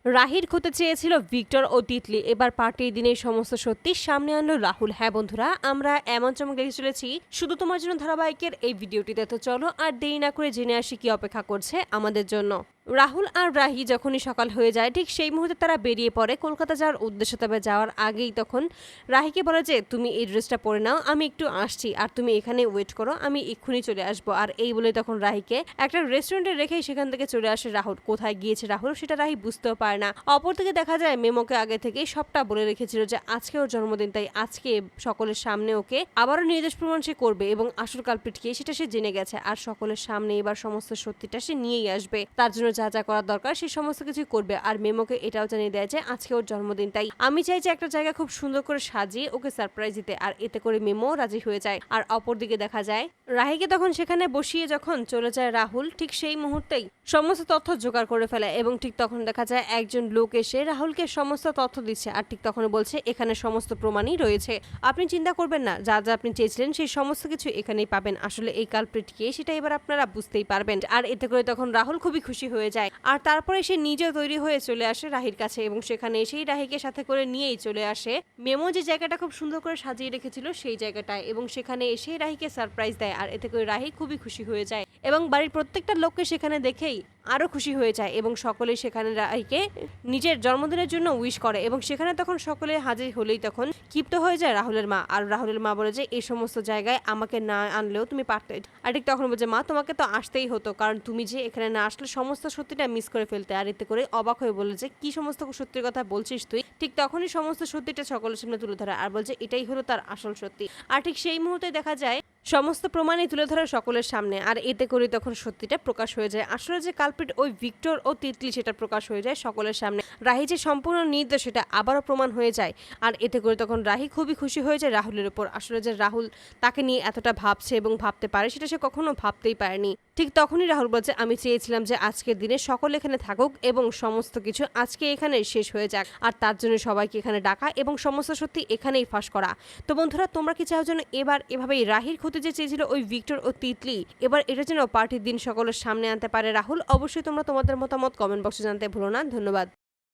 রাহির হতে চেয়েছিল ভিক্টর ও তিতলি, এবার পার্টির দিনে সমস্ত সত্যি সামনে আনলো রাহুল। হ্যাঁ বন্ধুরা, আমরা এমন চমক দেখে চলেছি শুধু তোমার জন্য ধারাবাহিকের এই ভিডিওটিতে। তো চলো আর দেরি না করে জেনে আসি কি অপেক্ষা করছে আমাদের জন্য। রাহুল আর রাহি যখনই সকাল হয়ে যায় ঠিক সেই মুহূর্তে তারা বেরিয়ে পড়ে কলকাতা যাওয়ার উদ্দেশ্যে। তবে যাওয়ার আগেই তখন রাহিকে বলে যে তুমি এই ড্রেসটা পরে নাও, আমি একটু আসছি আর তুমি এখানে ওয়েট করো, আমি এক্ষুনি চলে আসবো। আর এই বলে তখন রাহিকে একটা রেস্টুরেন্টে রেখেই সেখান থেকে চলে আসে রাহুল। কোথায় গিয়েছে রাহুল সেটা রাহি বুঝতেও পারে না। অপরদিকে দেখা যায় মেমোকে আগে থেকেই সবটা বলে রেখেছিল যে আজকে ওর জন্মদিন, তাই আজকে সকলের সামনে ওকে আবারও নির্দোষ প্রমাণ সে করবে এবং আসল কালপিট কে সেটা সে জেনে গেছে। আর সকলের সামনে এবার সমস্ত সত্যিটা সে নিয়েই আসবে। তার জন্য যা যা করার দরকার সে সমস্ত কিছু করবে। আর মেমোকে এটাও জানিয়ে দেয় যে আজকে ওর জন্মদিন, তাই আমি চাই যে একটা জায়গা খুব সুন্দর করে সাজিয়ে ওকে সারপ্রাইজ দিতে। আর এতে করে মেমো রাজি হয়ে যায়। আর অপরদিকে দেখা যায় রাহিকে তখন সেখানে বসিয়ে যখন চলে যায় রাহুল, ঠিক সেই মুহূর্তেই সমস্ত তথ্য জোগাড় করে ফেলে এবং ঠিক তখন দেখা যায় একজন লোক এসে রাহুলকে সমস্ত তথ্য দিচ্ছে। আর ঠিক তখন বলছে এখানে সমস্ত প্রমাণই রয়েছে, আপনি চিন্তা করবেন না, যা যা আপনি চেয়েছিলেন সেই সমস্ত কিছু এখানেই পাবেন। আসলে এই কালপ্রিট কে সেটা এবার আপনারা বুঝতেই পারবেন। আর এতে করে তখন রাহুল খুবই খুশি হয়ে যায়। আর তারপরে সে নিজেও তৈরি হয়ে চলে আসে রাহির কাছে এবং সেখানে এসেই রাহিকে সাথে করে নিয়েই চলে আসে মেমো যে জায়গাটা খুব সুন্দর করে সাজিয়ে রেখেছিল সেই জায়গাটায়, এবং সেখানে এসে রাহিকে সারপ্রাইজ দেয়। আর এতে করে রাহি খুবই খুশি হয়ে যায় এবং বাড়ির প্রত্যেকটা লোককে সেখানে দেখেই আরো খুশি হয়ে যায় এবং সকলেই সেখানে রাহিকে নিজের জন্মদিনের জন্য উইশ করে। এবং সেখানে তখন সকলে হাজির হলেই তখন ক্ষিপ্ত হয়ে যায় রাহুলের মা। আর রাহুলের মা বলে যে এই সমস্ত জায়গায় আমাকে না আনলেও তুমি পারতে। আর ঠিক তখন বলছে মা তোমাকে তো আসতেই হতো, কারণ তুমি যে এখানে না আসলে সমস্ত সত্যিটা মিস করে ফেলতে। আর এতে করে অবাক হয়ে বলে যে কি সমস্ত সত্যির কথা বলছিস তুই। ঠিক তখনই সমস্ত সত্যিটা সকলের সামনে তুলে ধরে আর বলছে এটাই হলো তার আসল সত্যি। আর ঠিক সেই মুহূর্তে দেখা যায় সমস্ত প্রমাণই তুলে ধরে সকলের সামনে। আর এতে করে তখন সত্যিটা প্রকাশ হয়ে যায়। আসলে যে কালপিট ওই ভিক্টর ও তিতলি সেটা প্রকাশ হয়ে যায় সকলের সামনে। রাহি যে সম্পূর্ণ নির্দোষ সেটা আবারও প্রমাণ হয়ে যায়। আর এতে করে তখন রাহি খুবই খুশি হয়ে যায় রাহুলের উপর। আসলে যে রাহুল তাকে নিয়ে এতটা ভাবছে এবং ভাবতে পারে সেটা সে কখনো ভাবতেই পারেনি। ঠিক তখনই রাহুল বলছে আমি চেয়েছিলাম যে আজকের দিনে সকলে এখানে থাকুক এবং সমস্ত কিছু আজকে এখানে শেষ হয়ে যাক। আর তার জন্য সবাইকে এখানে ডাকা এবং সমস্ত সত্যি এখানেই ফাঁস করা। তো বন্ধুরা, তোমরা কি চাও যেন এবার এভাবেই রাহির ক্ষতি যে চেয়েছিল ওই ভিক্টর ও তিতলি, এবার এটা যেন পার্টির দিন সকলের সামনে আনতে পারে রাহুল? অবশ্যই তোমরা তোমাদের মতামত কমেন্ট বক্সে জানতে ভুলো না। ধন্যবাদ।